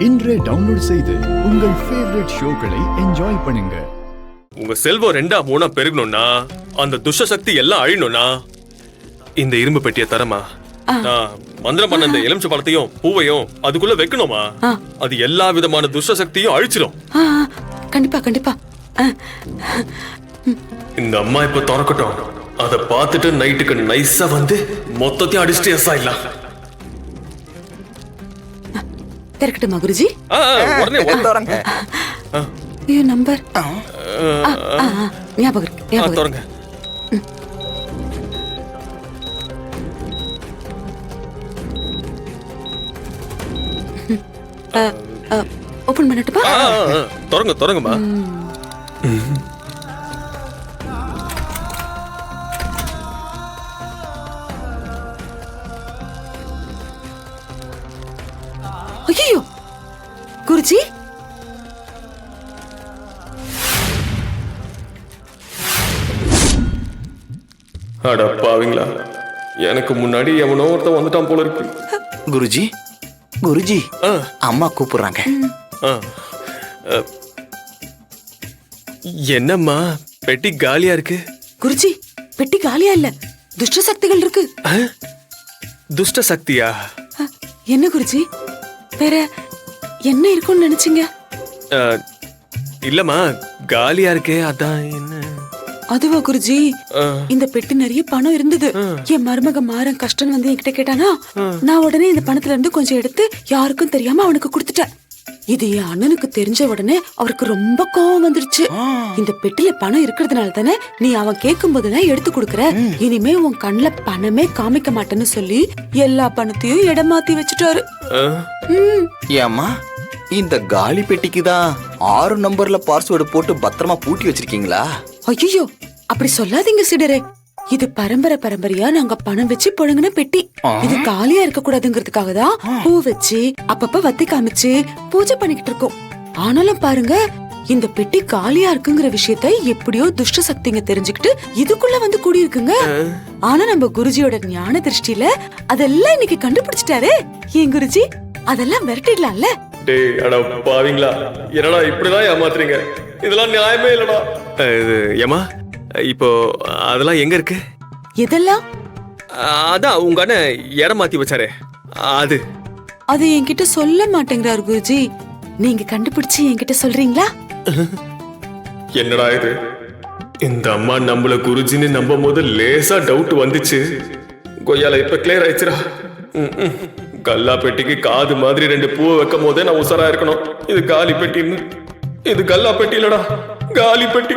இன்றே டவுன்லோட் செய்து உங்கள் ஃபேவரட் ஷோக்களை என்ஜாய் பண்ணுங்க. உங்க செல்வம் 2-3 பெருகணும்னா, அந்த துஷ்ட சக்தி எல்லாம் அழியணும்னா இந்த இரும்பு பெட்டியை தரமா? நான் மந்திரம் பண்ண இந்த எலுமிச்சை பழத்தையும் பூவையும் அதுக்குள்ள வைக்கணுமா? அது எல்லா விதமான துஷ்ட சக்தியும் அழிச்சிடும். கண்டிப்பா கண்டிப்பா. இந்த அம்மா இப்ப திறக்கட்டும். அதை பார்த்துட்டு நைட்டுக்கு நைஸா வந்து மொத்தத்தையும் அடிச்சுட்டு எஸ் ஆயிடலாம். திறக்கட்டுமா குருஜி? உடனே திறங்க. ஐயோ நம்பர் ஞாபகம் இருக்கு, ஞாபகம் திறங்க. ஓபன் பண்ணட்டுமா? திறங்க திறங்கம்மா. ஐயோ குருஜி, அட பாவீங்களா, எனக்கு முன்னாடி எவனோ ஒருத்தன் வந்துட்டான் போல இருக்கு. குருஜி குருஜி, அம்மா கூப்பிடுறாங்க. என்னம்மா பெட்டி காலியா இருக்கு? குருஜி பெட்டி காலியா இல்ல, துஷ்ட சக்திகள் இருக்கு. துஷ்ட சக்தியா? என்ன குருஜி, வேற என்ன இருக்கும்னு நினைச்சீங்க? இல்லம்மா காலியா இருக்கே, அதான். என்ன அதுவா குருஜி, இந்த பெட்டி நிறைய பணம் இருந்தது. என் மருமக மாறன் கஷ்டம் வந்து என்கிட்ட கேட்டானா, நான் உடனே இந்த பணத்துல இருந்து கொஞ்சம் எடுத்து யாருக்கும் தெரியாம அவனுக்கு கொடுத்துட்டேன். இது என் அண்ணனுக்கு தெரிஞ்ச உடனே அவருக்கு ரொம்ப கோவம் வந்துருச்சு. இந்த பெட்டில பணம் இருக்கிறதுனால தானே நீ அவன் கேட்கும் போதுதான் எடுத்து கொடுக்கற, இனிமே உன் கண்ணுல பணமே காமிக்க மாட்டேன்னு சொல்லி எல்லா பணத்தையும் இடமாத்தி வச்சுட்டாரு. ஏம்மா, இந்த காலி பெட்டிக்கு தான் 6 நம்பர்ல பாஸ்வேர்டு போட்டு பத்திரமா பூட்டி வச்சிருக்கீங்களா? ஐயோ அப்படி சொல்லாதீங்க சிடரே, இது பரம்பரை பரம்பரையா நாங்க பணம் வச்சு புழங்கின பெட்டி. இது காலியா இருக்க கூடாதுங்கிறதுக்காக தான் பூ வச்சு அப்பப்ப வத்தி காமிச்சு பூஜை பண்ணிக்கிட்டு இருக்கோம். ஆனாலும் பாருங்க, இந்த பெட்டி காலியா இருக்குங்கிற விஷயத்த எப்படியோ துஷ்ட சக்திங்க தெரிஞ்சுக்கிட்டு இதுக்குள்ள வந்து கூடி இருக்குங்க. ஆனா நம்ம குருஜியோட ஞான திருஷ்டியில அதெல்லாம் இன்னைக்கு கண்டுபிடிச்சிட்டாரு. ஏன் குருஜி, அதெல்லாம் விரட்டிடலாம்ல? டேய் அட பாவீங்களா, என்னடா இப்படிதான் ஏமாத்துறீங்க? இதெல்லாம் நியாயமே இல்லடா. இது ஏமா, இப்போ அதெல்லாம் எங்க இருக்கு? எதெல்லாம்? அதான் உங்க அண்ணன் இடம் மாத்தி வச்சாரே, அது என்கிட்ட சொல்ல மாட்டேங்கிறார் குருஜி. நீங்க கண்டுபிடிச்சு என்கிட்ட சொல்றீங்களா? என்னடா இது, இந்த அம்மா நம்மள குருஜின்னு நம்பும் போது லேசா டவுட் வந்துச்சு. கொய்யால இப்ப கிளியர் ஆயிடுச்சுடா. கல்லா பெட்டிக்கு காது மாதிரி 2 பூவை வைக்கும் போதே நான் உசாரா இருக்கணும். இது காலி பெட்டின்னு. இது கல்லா பெட்டி இல்லடா, காலி பெட்டி.